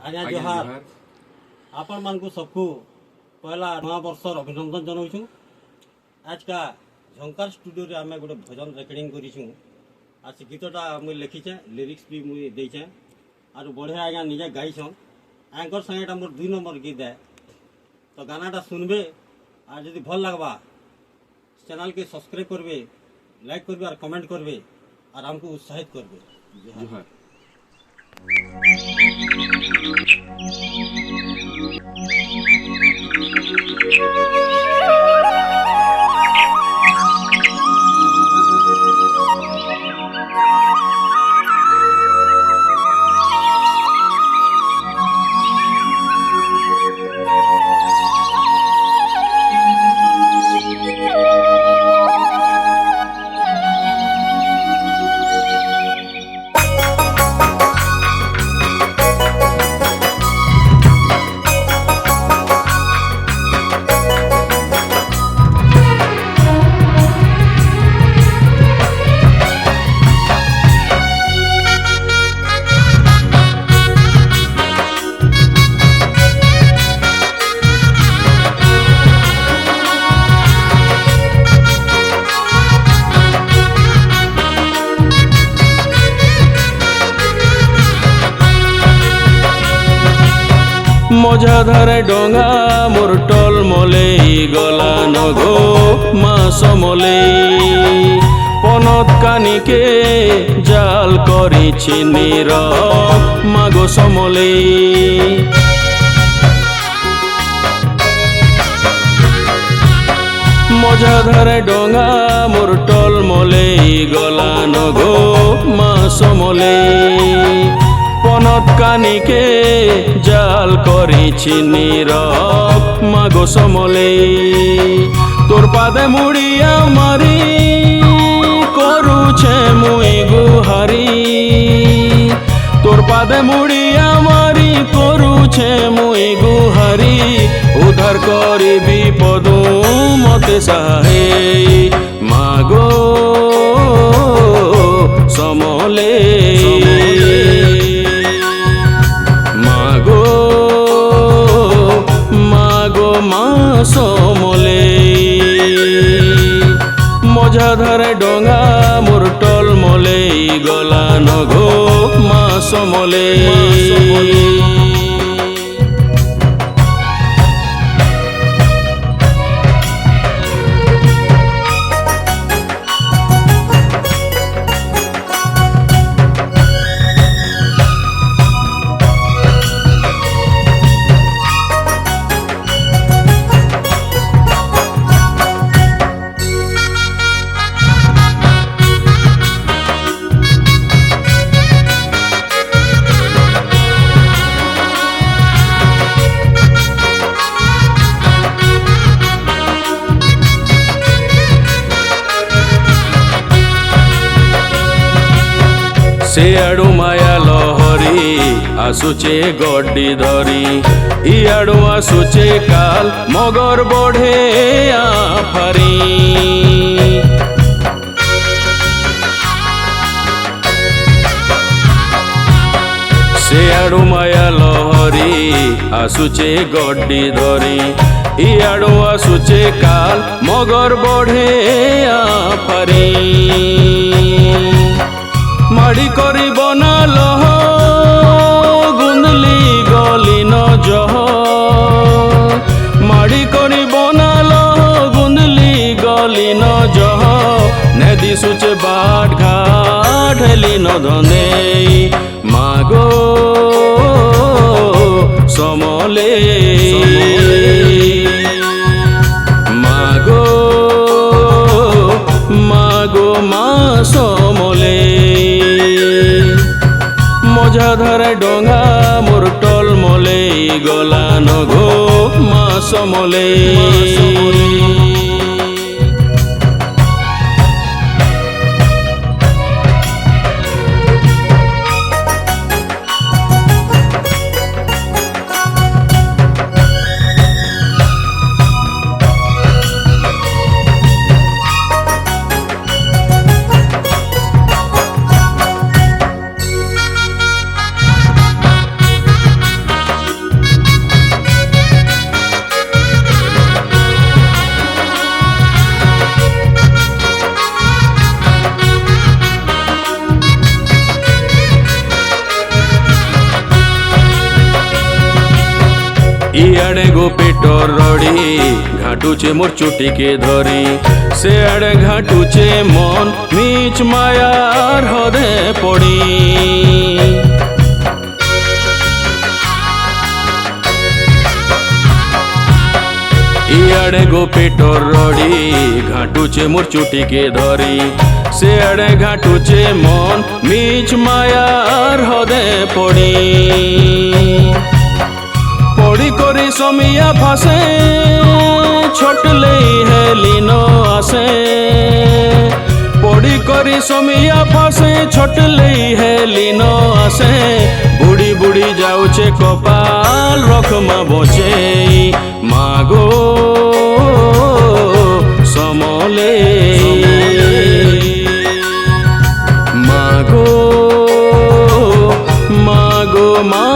आज्ञा जोहार आपण मानकु सबको पहला नवा वर्षर अभिनंदन जनाऊँ। आज का झंकार स्टूडियो रे आमे गोटे भजन रेकर्डिंग करूँ। आज से गीतटा मुझे लिखीचे, लिरिक्स भी मुझे देचे और बढ़िया आज्ञा निजे गाईछन। एंकर संगे मोर 2 नंबर गीत है, तो गानाटा सुनबे और यदि भल लगवा चैनल के सब्सक्राइब करबे, लाइक करबे और कमेंट करबे और हमको उत्साहित करबे। जोहार। मजा धारे डोंगा मोर टल मलेई गला नगो मास मलेई पनत कानिके जाल करिछि नीर मागो समलेई मजा धारे डोंगा मोर टल मलेई गला नगो मास मलेई पनत कानिके जाल करिछि नीरव मागो समलेई तोर पादे मुड़िया मारी करूछे मुई गुहारी तोर पादे मुड़िया मारी करूछे मुई गुहारी उद्धार करी विपदु मते सहाय मागो समलेई मजा धारे डोंगा मोर टल मलेई गला नगो मास मलेई सियाड़ू माया लहरी आसुचे गड्डी धरी इयाड़ू आसुचे काल मगर बढ़े आफारी सियाड़ू माया लहरी आसुचे गड्डी धरी इयाड़ू आसुचे काल मगर बढ़े आफारी माड़ी करी बनाल गुंदली गली न जह माड़ी करी बनाल गुंदली गली न जह नदी सुचे बाट घाट हेली न धने मागो समलेई मागो मागो मा समलेई मजा धारे डोंगा मोर टल मलेई गला नगो मास मलेई ইয়াড়ে গো পেটর রড়ি ঘাটুছে মোর চুটিকে ধরি, সে আড়ে ঘাটুছে মন মিছ মায়ার হদে পড়ি। ইয়াড়ে গো পেটর রড়ি ঘাটুছে মোর চুটিকে ধরি, সে আড়ে ঘাটুছে মন মিছ মায়ার হদে পড়ি। পড়ি করি সমিয়া ফাঁসে ছটলেই হেলিন আসে, পড়ি করি সমিয়া ফাঁসে ছটলেই হেলিন আসে। বুড়ি বুড়ি যাউছে কপাল রখমা বচেই, মাগো সমলে মাগো মাগো মা